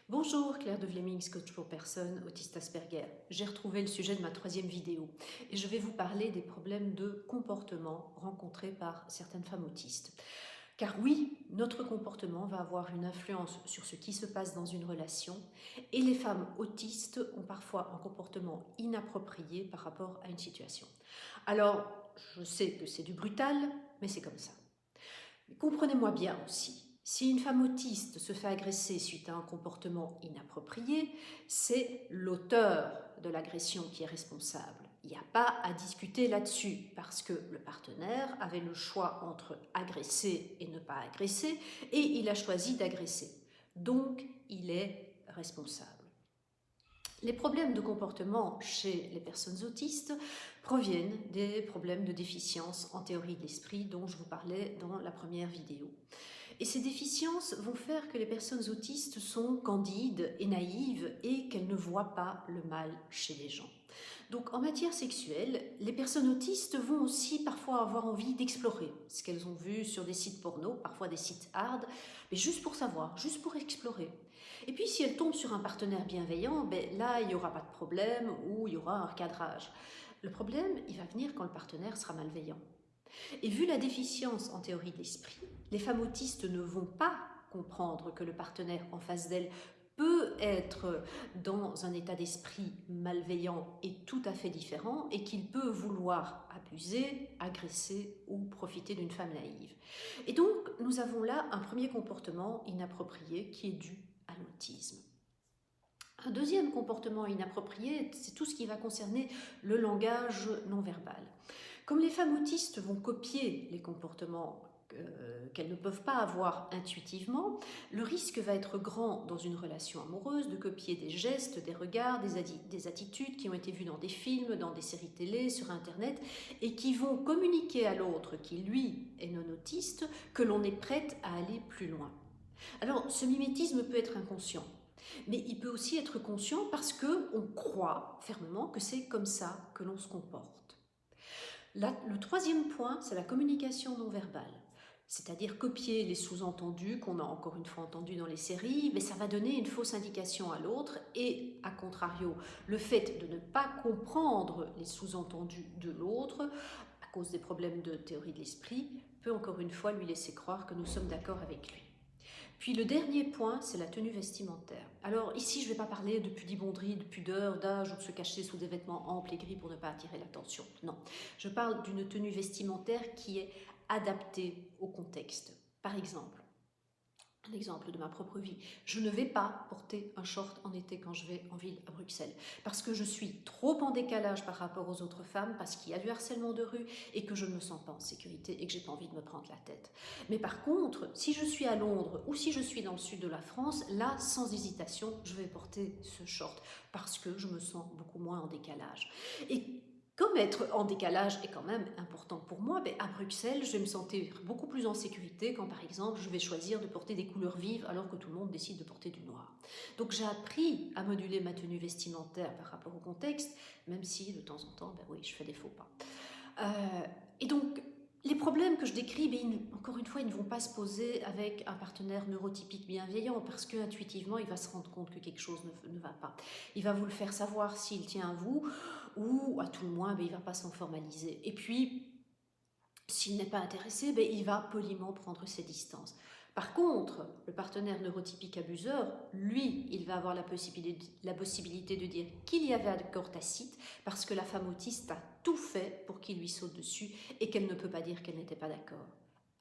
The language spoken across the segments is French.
Bonjour, Claire de Vlemings, coach pour personnes autistes Asperger. J'ai retrouvé le sujet de ma 3e vidéo et je vais vous parler des problèmes de comportement rencontrés par certaines femmes autistes. Car oui, notre comportement va avoir une influence sur ce qui se passe dans une relation et les femmes autistes ont parfois un comportement inapproprié par rapport à une situation. Alors, je sais que c'est du brutal, mais c'est comme ça. Mais comprenez-moi bien aussi, si une femme autiste se fait agresser suite à un comportement inapproprié, c'est l'auteur de l'agression qui est responsable. Il n'y a pas à discuter là-dessus parce que le partenaire avait le choix entre agresser et ne pas agresser et il a choisi d'agresser. Donc, il est responsable. Les problèmes de comportement chez les personnes autistes proviennent des problèmes de déficience en théorie de l'esprit dont je vous parlais dans la première vidéo. Et ces déficiences vont faire que les personnes autistes sont candides et naïves et qu'elles ne voient pas le mal chez les gens. Donc en matière sexuelle, les personnes autistes vont aussi parfois avoir envie d'explorer ce qu'elles ont vu sur des sites porno, parfois des sites hard, mais juste pour savoir, juste pour explorer. Et puis si elles tombent sur un partenaire bienveillant, là il n'y aura pas de problème ou il y aura un recadrage. Le problème, il va venir quand le partenaire sera malveillant. Et vu la déficience en théorie de l'esprit, les femmes autistes ne vont pas comprendre que le partenaire en face d'elles peut être dans un état d'esprit malveillant et tout à fait différent et qu'il peut vouloir abuser, agresser ou profiter d'une femme naïve. Et donc, nous avons là un premier comportement inapproprié qui est dû à l'autisme. Un deuxième comportement inapproprié, c'est tout ce qui va concerner le langage non verbal. Comme les femmes autistes vont copier les comportements qu'elles ne peuvent pas avoir intuitivement, le risque va être grand dans une relation amoureuse de copier des gestes, des regards, des attitudes qui ont été vues dans des films, dans des séries télé, sur Internet, et qui vont communiquer à l'autre, qui lui est non autiste, que l'on est prête à aller plus loin. Alors, ce mimétisme peut être inconscient, mais il peut aussi être conscient parce qu'on croit fermement que c'est comme ça que l'on se comporte. Le troisième point, c'est la communication non verbale, c'est-à-dire copier les sous-entendus qu'on a encore une fois entendus dans les séries, mais ça va donner une fausse indication à l'autre et, à contrario, le fait de ne pas comprendre les sous-entendus de l'autre, à cause des problèmes de théorie de l'esprit, peut encore une fois lui laisser croire que nous sommes d'accord avec lui. Puis le dernier point, c'est la tenue vestimentaire. Alors ici, je ne vais pas parler de pudibonderie, de pudeur, d'âge ou de se cacher sous des vêtements amples et gris pour ne pas attirer l'attention. Non, je parle d'une tenue vestimentaire qui est adaptée au contexte. Par exemple, un exemple de ma propre vie, je ne vais pas porter un short en été quand je vais en ville à Bruxelles parce que je suis trop en décalage par rapport aux autres femmes, parce qu'il y a du harcèlement de rue et que je ne me sens pas en sécurité et que j'ai pas envie de me prendre la tête. Mais par contre, si je suis à Londres ou si je suis dans le sud de la France, là, sans hésitation, je vais porter ce short parce que je me sens beaucoup moins en décalage. Et comme être en décalage est quand même important pour moi, à Bruxelles, je vais me sentir beaucoup plus en sécurité quand, par exemple, je vais choisir de porter des couleurs vives alors que tout le monde décide de porter du noir. Donc j'ai appris à moduler ma tenue vestimentaire par rapport au contexte, même si de temps en temps, oui, je fais des faux pas. Et donc, les problèmes que je décris, encore une fois, ils ne vont pas se poser avec un partenaire neurotypique bienveillant parce qu'intuitivement, il va se rendre compte que quelque chose ne va pas. Il va vous le faire savoir s'il tient à vous ou à tout le moins, il ne va pas s'en formaliser. Et puis, s'il n'est pas intéressé, il va poliment prendre ses distances. Par contre, le partenaire neurotypique abuseur, lui, il va avoir la possibilité de dire qu'il y avait un accord tacite parce que la femme autiste a tout fait pour qu'il lui saute dessus et qu'elle ne peut pas dire qu'elle n'était pas d'accord.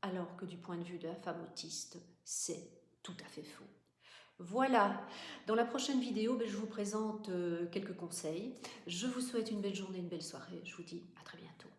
Alors que du point de vue de la femme autiste, c'est tout à fait faux. Voilà, dans la prochaine vidéo, je vous présente quelques conseils. Je vous souhaite une belle journée, une belle soirée. Je vous dis à très bientôt.